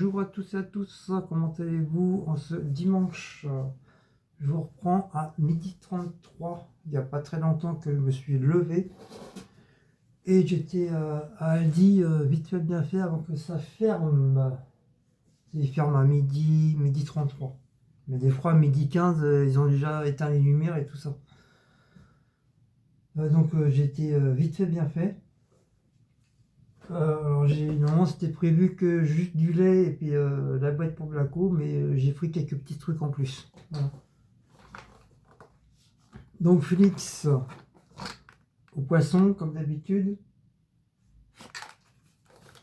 Bonjour à tous, comment allez-vous en ce dimanche? Je vous reprends à 12h33. Il n'y a pas très longtemps que je me suis levé et j'étais à Aldi, vite fait bien fait avant que ça ferme. Il ferme à midi 33. Mais des fois, à midi 15, ils ont déjà éteint les lumières et tout ça. Donc j'étais vite fait bien fait. Alors normalement c'était prévu que juste du lait et puis la boîte pour Blaco, mais j'ai pris quelques petits trucs en plus. Voilà. Donc Félix au poisson comme d'habitude.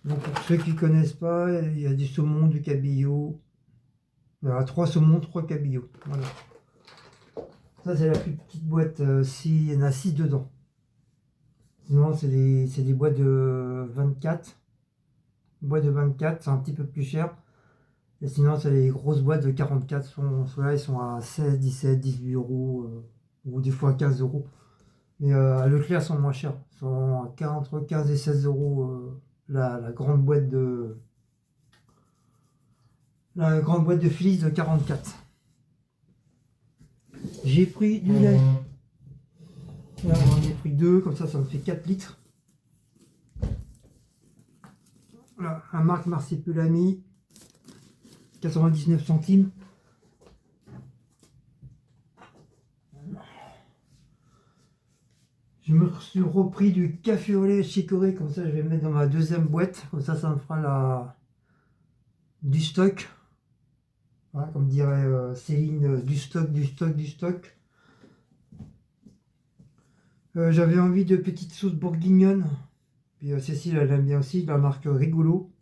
Donc pour ceux qui ne connaissent pas, il y a du saumon, du cabillaud. Il y a 3 saumons, 3 cabillauds. Voilà. Ça c'est la plus petite boîte, il y en a 6 dedans. Sinon c'est des boîtes de 24. Boîte de 24, c'est un petit peu plus cher. Et sinon, c'est les grosses boîtes de 44. Ceux-là, ils sont à 16, 17, 18 euros, ou des fois 15 euros. Mais à Leclerc, ils sont moins chers. Ils sont entre 15 et 16 euros la grande boîte de. La grande boîte de Philips de 44. J'ai pris du lait. Là, j'en ai pris 2, comme ça me fait 4 litres. Voilà, un marque Marsipulami, 99 centimes. Je me suis repris du café au lait chicorée, comme ça je vais le mettre dans ma deuxième boîte, comme ça me fera du stock. Voilà, comme dirait Céline, du stock, du stock, du stock. J'avais envie de petites sauces bourguignonnes. Puis Cécile, elle aime bien aussi, la marque Rigolo.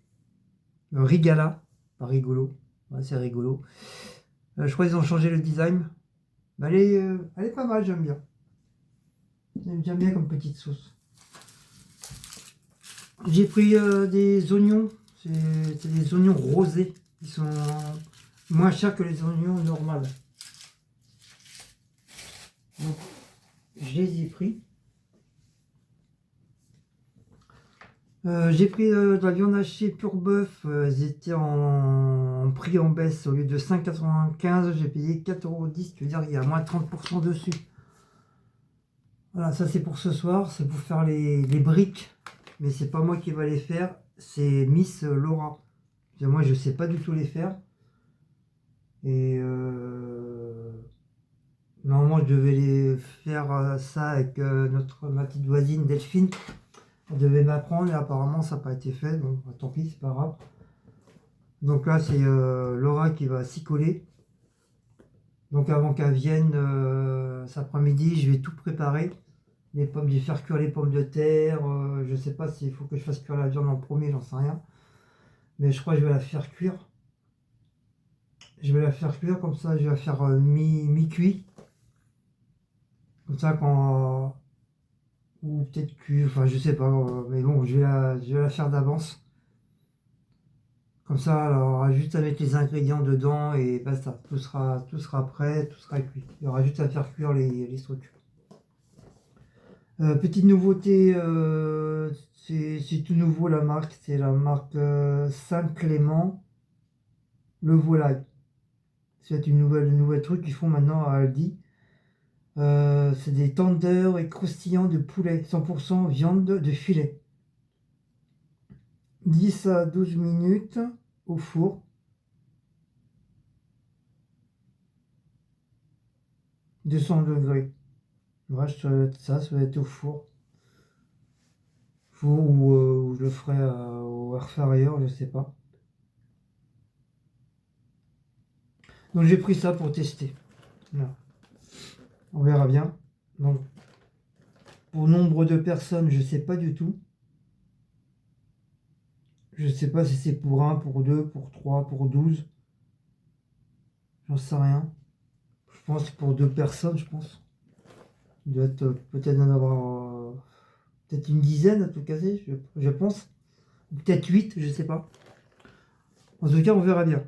Rigala, pas rigolo. Ouais, c'est rigolo. Je crois qu'ils ont changé le design. Mais elle est pas mal, j'aime bien. J'aime bien comme petite sauce. J'ai pris des oignons. C'est des oignons rosés. Ils sont moins chers que les oignons normaux. Donc, je les ai pris. J'ai pris de la viande hachée pur bœuf. Elles étaient en prix en baisse. Au lieu de 5,95, j'ai payé 4,10 €. Tu veux dire qu'il y a moins de 30% dessus. Voilà, ça c'est pour ce soir. C'est pour faire les briques. Mais c'est pas moi qui va les faire. C'est Miss Laura. Moi je sais pas du tout les faire. Et normalement je devais les faire ça avec ma petite voisine Delphine. Elle devait m'apprendre et apparemment ça n'a pas été fait, donc tant pis, c'est pas grave. Donc là c'est Laura qui va s'y coller. Donc avant qu'elle vienne cet après-midi, je vais tout préparer. Les pommes, je vais faire cuire les pommes de terre. Je sais pas s'il faut que je fasse cuire la viande en premier, j'en sais rien. Mais je crois que je vais la faire cuire. Je vais la faire cuire comme ça, je vais la faire mi-cuit. Comme ça quand ou peut-être cuit, enfin je sais pas, mais bon je vais la faire d'avance. Comme ça, alors, on aura juste à mettre les ingrédients dedans et basta, tout sera prêt, tout sera cuit. Il y aura juste à faire cuire les structures. Petite nouveauté, c'est tout nouveau la marque, c'est la marque Saint-Clément, le volaille. C'est une nouvelle truc qu'ils font maintenant à Aldi. C'est des tenders et croustillants de poulet, 100% viande de filet. 10 à 12 minutes au four. « 200 degrés. Ouais, ça va être au four. Four ou je le ferai au air fryer, je sais pas. Donc j'ai pris ça pour tester. Voilà. On verra bien. Donc pour nombre de personnes, je sais pas du tout. Je sais pas si c'est pour 1, pour 2, pour 3, pour 12. J'en sais rien. Je pense pour 2 personnes, je pense. Il doit être peut-être en avoir peut-être une dizaine à tout casser, je pense. Peut-être 8, je sais pas. En tout cas, on verra bien.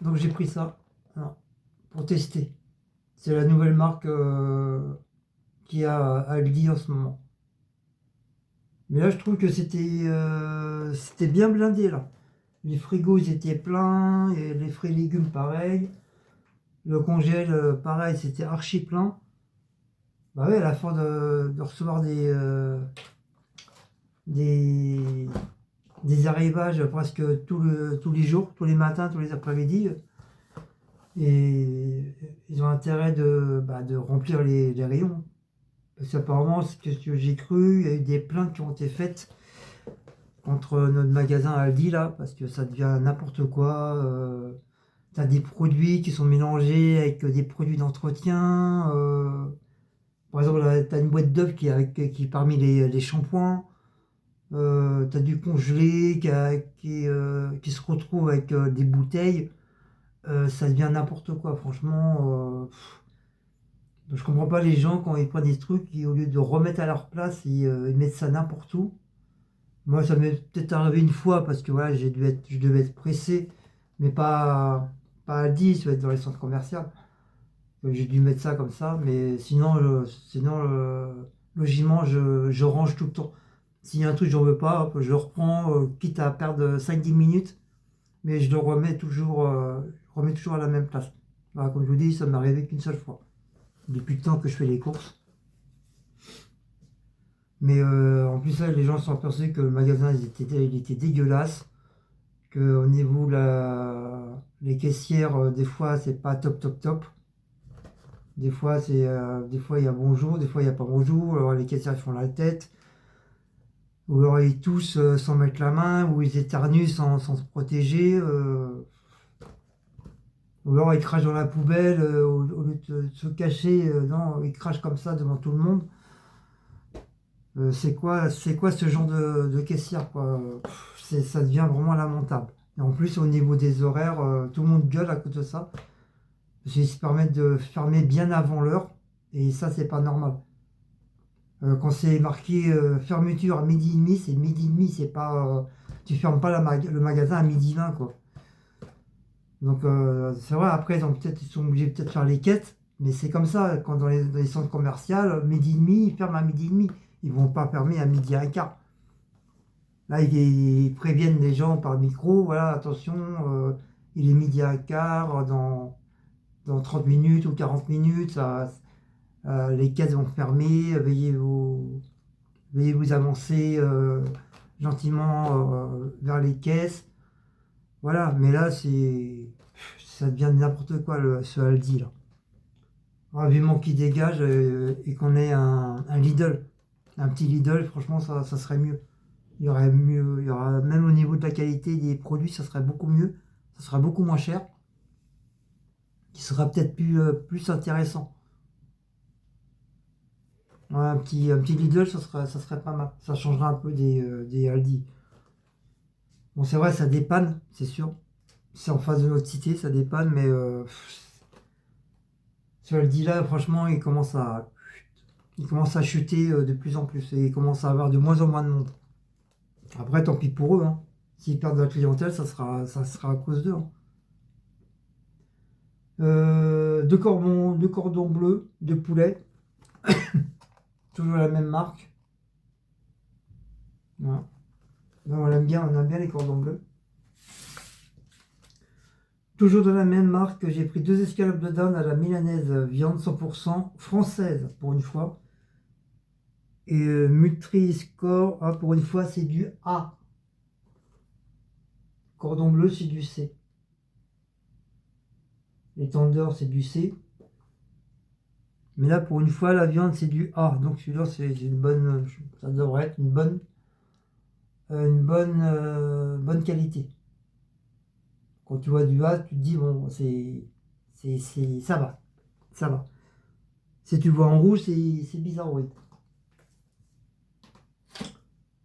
Donc j'ai pris ça voilà, pour tester. C'est la nouvelle marque qu'il y a à Aldi en ce moment. Mais là, je trouve que c'était bien blindé là. Les frigos ils étaient pleins, et les fruits et légumes pareil. Le congèle pareil, c'était archi plein. Bah ouais, à la fin de recevoir des, des arrivages presque tous les jours, tous les matins, tous les après-midi. Et ils ont intérêt de remplir les rayons. Parce qu'apparemment, ce que j'ai cru, il y a eu des plaintes qui ont été faites contre notre magasin Aldi là, parce que ça devient n'importe quoi. T'as des produits qui sont mélangés avec des produits d'entretien. Par exemple, là, t'as une boîte d'œufs qui est parmi les shampoings. T'as du congelé qui se retrouve avec des bouteilles. Ça devient n'importe quoi, franchement. Je comprends pas les gens quand ils prennent des trucs et au lieu de remettre à leur place, ils mettent ça n'importe où. Moi, ça m'est peut-être arrivé une fois parce que voilà, je devais être pressé, mais pas à 10, ça va être dans les centres commerciaux. J'ai dû mettre ça comme ça, mais logiquement, je range tout le temps. S'il y a un truc que j'en veux pas, hop, je le reprends, quitte à perdre 5-10 minutes, mais je remets toujours à la même place. Voilà, comme je vous dis, ça m'est arrivé qu'une seule fois. Depuis le temps que je fais les courses. Mais en plus, là, les gens se sont aperçus que le magasin il était dégueulasse. Que au niveau les caissières, des fois, c'est pas top, top, top. Des fois, il y a bonjour, des fois, il n'y a pas bonjour. Alors, les caissières, ils font la tête. Ou alors, ils toussent sans mettre la main, ou ils éternuent sans se protéger. Ou alors, ils crachent dans la poubelle, au lieu de se cacher. Non, ils crachent comme ça devant tout le monde. C'est quoi ce genre de caissière, quoi. Ça devient vraiment lamentable. Et en plus, au niveau des horaires, tout le monde gueule à cause de ça. Parce qu'ils se permettent de fermer bien avant l'heure. Et ça, c'est pas normal. Quand c'est marqué fermeture à midi et demi, c'est midi et demi, c'est pas. Tu fermes pas le magasin à midi 20, quoi. Donc, c'est vrai, après, ils sont obligés peut-être de faire les quêtes. Mais c'est comme ça, quand dans les centres commerciaux, midi et demi, ils ferment à midi et demi. Ils vont pas fermer à midi et un quart. Là, ils préviennent les gens par micro, voilà, attention, il est midi à quart, dans 30 minutes ou 40 minutes, les caisses vont fermer, veuillez vous avancer gentiment vers les caisses. Voilà, mais là, ça devient n'importe quoi, ce Aldi, là. Alors, vivement qu'il dégage et qu'on ait un Lidl, un petit Lidl, franchement, ça serait mieux. Il y aura même au niveau de la qualité des produits, ça serait beaucoup mieux, ça sera beaucoup moins cher, qui sera peut-être plus intéressant. Ouais, un petit Lidl, ça serait pas mal. Ça changera un peu des Aldi. Bon, c'est vrai, ça dépanne, c'est sûr. C'est en face de notre cité, ça dépanne, mais ce Aldi là, franchement, il commence à chuter de plus en plus et il commence à avoir de moins en moins de monde. Après, tant pis pour eux, hein. S'ils perdent de la clientèle, ça sera à cause d'eux, hein. Deux cordons bleus, deux poulets, toujours la même marque. Voilà. On aime bien les cordons bleus. Toujours de la même marque, j'ai pris deux escalopes de dinde à la milanaise, viande 100% française pour une fois. Et Nutri-Score, ah, pour une fois c'est du A. Cordon bleu c'est du C. Les tenders c'est du C. Mais là pour une fois la viande c'est du A. Donc celui-là c'est une bonne. Ça devrait être bonne qualité. Quand tu vois du A, tu te dis bon ça va. Ça va. Si tu vois en rouge, c'est bizarre, oui.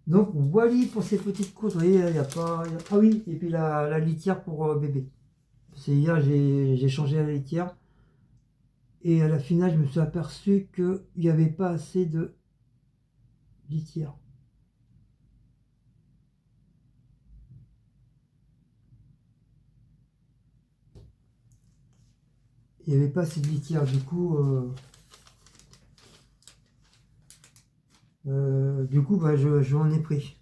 Donc voilà pour ces petites courses. Vous voyez, il y a pas. Ah oui, et puis la litière pour bébé. C'est hier, j'ai changé la litière. Et à la finale, je me suis aperçu qu'il n'y avait pas assez de litière. Il n'y avait pas assez de litière. Du coup bah, je en ai pris.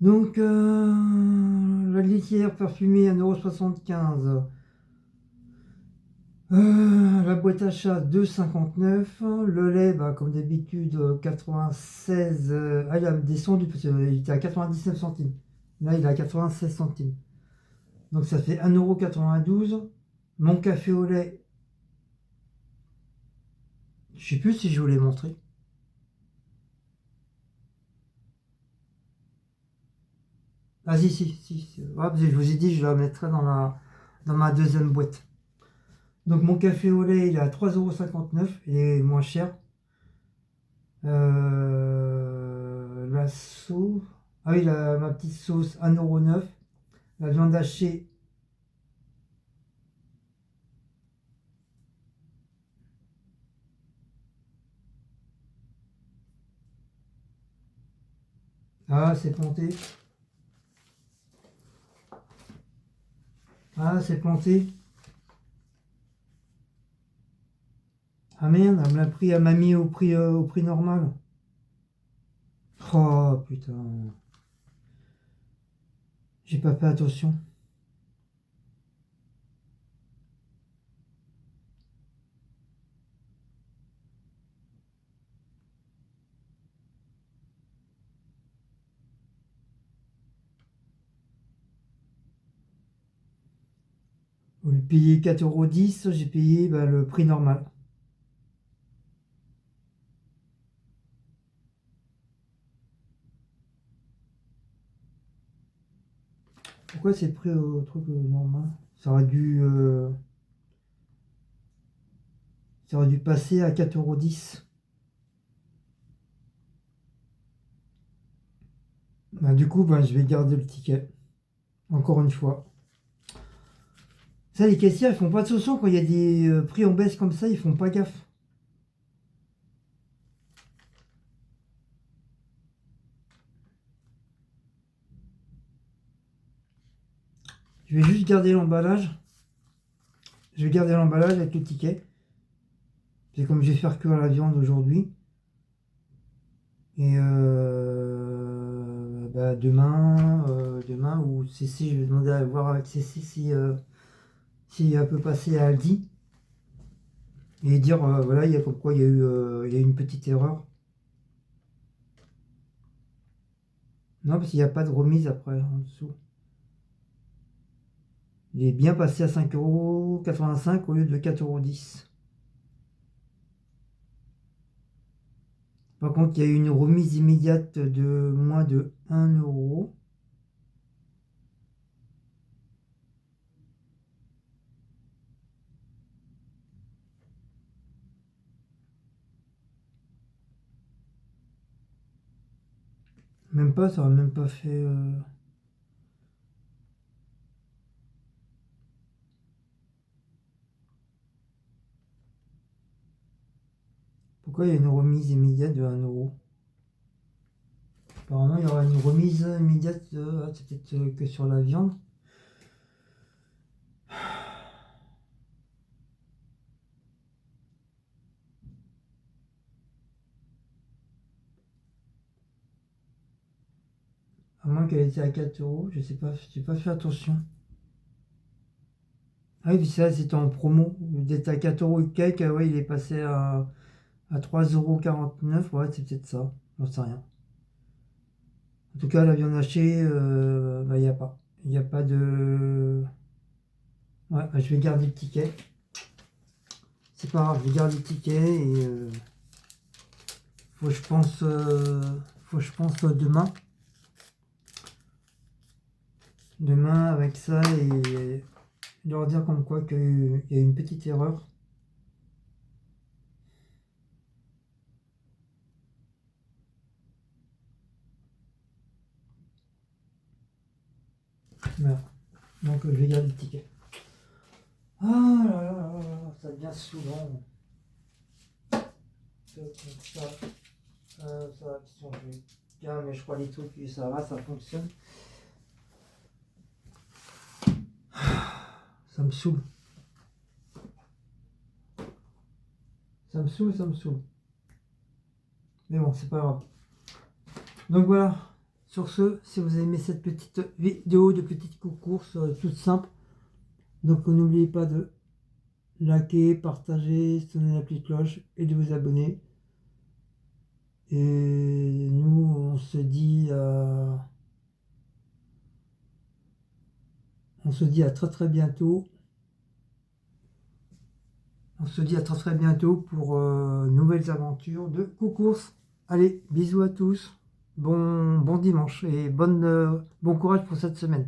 Donc, la litière parfumée 1,75 €. La boîte à chat 2,59 €. Le lait, bah, comme d'habitude, 96. Ah, il a descendu parce qu'il était à 99 centimes. Là, il est à 96 centimes. Donc, ça fait 1,92 €. Mon café au lait, je sais plus si je vous l'ai montré. Ah, si. Ouais, parce que je vous ai dit, je la mettrai dans ma deuxième boîte. Donc, mon café au lait, il est à 3,59 €. Il est moins cher. La sauce. Ah oui, ma petite sauce 1,9 €. La viande hachée. Ah, c'est planté. Ah, c'est planté. Ah merde, elle me l'a pris, elle m'a mis au prix normal. Oh putain. J'ai pas fait attention. Au lieu de payer 4,10 €, j'ai payé bah, le prix normal. Pourquoi c'est pris au truc normal? Ça aurait dû passer à 4,10 €. Bah, du coup, bah, je vais garder le ticket. Encore une fois. Ça, les caissières, ils font pas attention quand il y a des prix en baisse comme ça, ils font pas gaffe. Je vais juste garder l'emballage. Je vais garder l'emballage avec le ticket. C'est comme je vais faire cuire la viande aujourd'hui. Et bah, demain ou Cécile, je vais demander à voir avec Cécile si elle peut passer à Aldi et dire voilà, il y a comme quoi il y a eu une petite erreur. Non, parce qu'il n'y a pas de remise après en dessous. Il est bien passé à 5,85 € au lieu de 4,10 €. Par contre, il y a eu une remise immédiate de moins de 1 €. Même pas, ça aurait même pas fait. Pourquoi il y a une remise immédiate de 1 €? Apparemment, il y aura une remise immédiate. C'est peut-être que sur la viande. À moins qu'elle était à 4 €. Je sais pas, j'ai pas fait attention. Ah oui, puis ça, c'était en promo. Au lieu d'être à 4 € et quelques, ah ouais, il est passé à 3,49 €. Ouais, c'est peut-être ça. J'en sais rien. En tout cas, la viande hachée, bah, il n'y a pas. Il n'y a pas de. Ouais, bah, je vais garder le ticket. C'est pas grave, je garde le ticket et faut que je pense, demain. Demain avec ça et leur dire comme quoi qu'il y a une petite erreur. Voilà. Donc je vais garder le ticket. Ah là là là là, ça devient souvent. Ça va changer. Bien, mais je crois les trucs, ça va, ça fonctionne. Ça me saoule. Ça me saoule. Mais bon, c'est pas grave. Donc voilà, Sur ce, si vous aimez cette petite vidéo de petite course toute simple, donc n'oubliez pas de liker, partager, sonner la petite cloche et de vous abonner. Et nous, on se dit à très très bientôt. On se dit à très très bientôt pour nouvelles aventures de course. Allez, bisous à tous. Bon dimanche et bon courage pour cette semaine.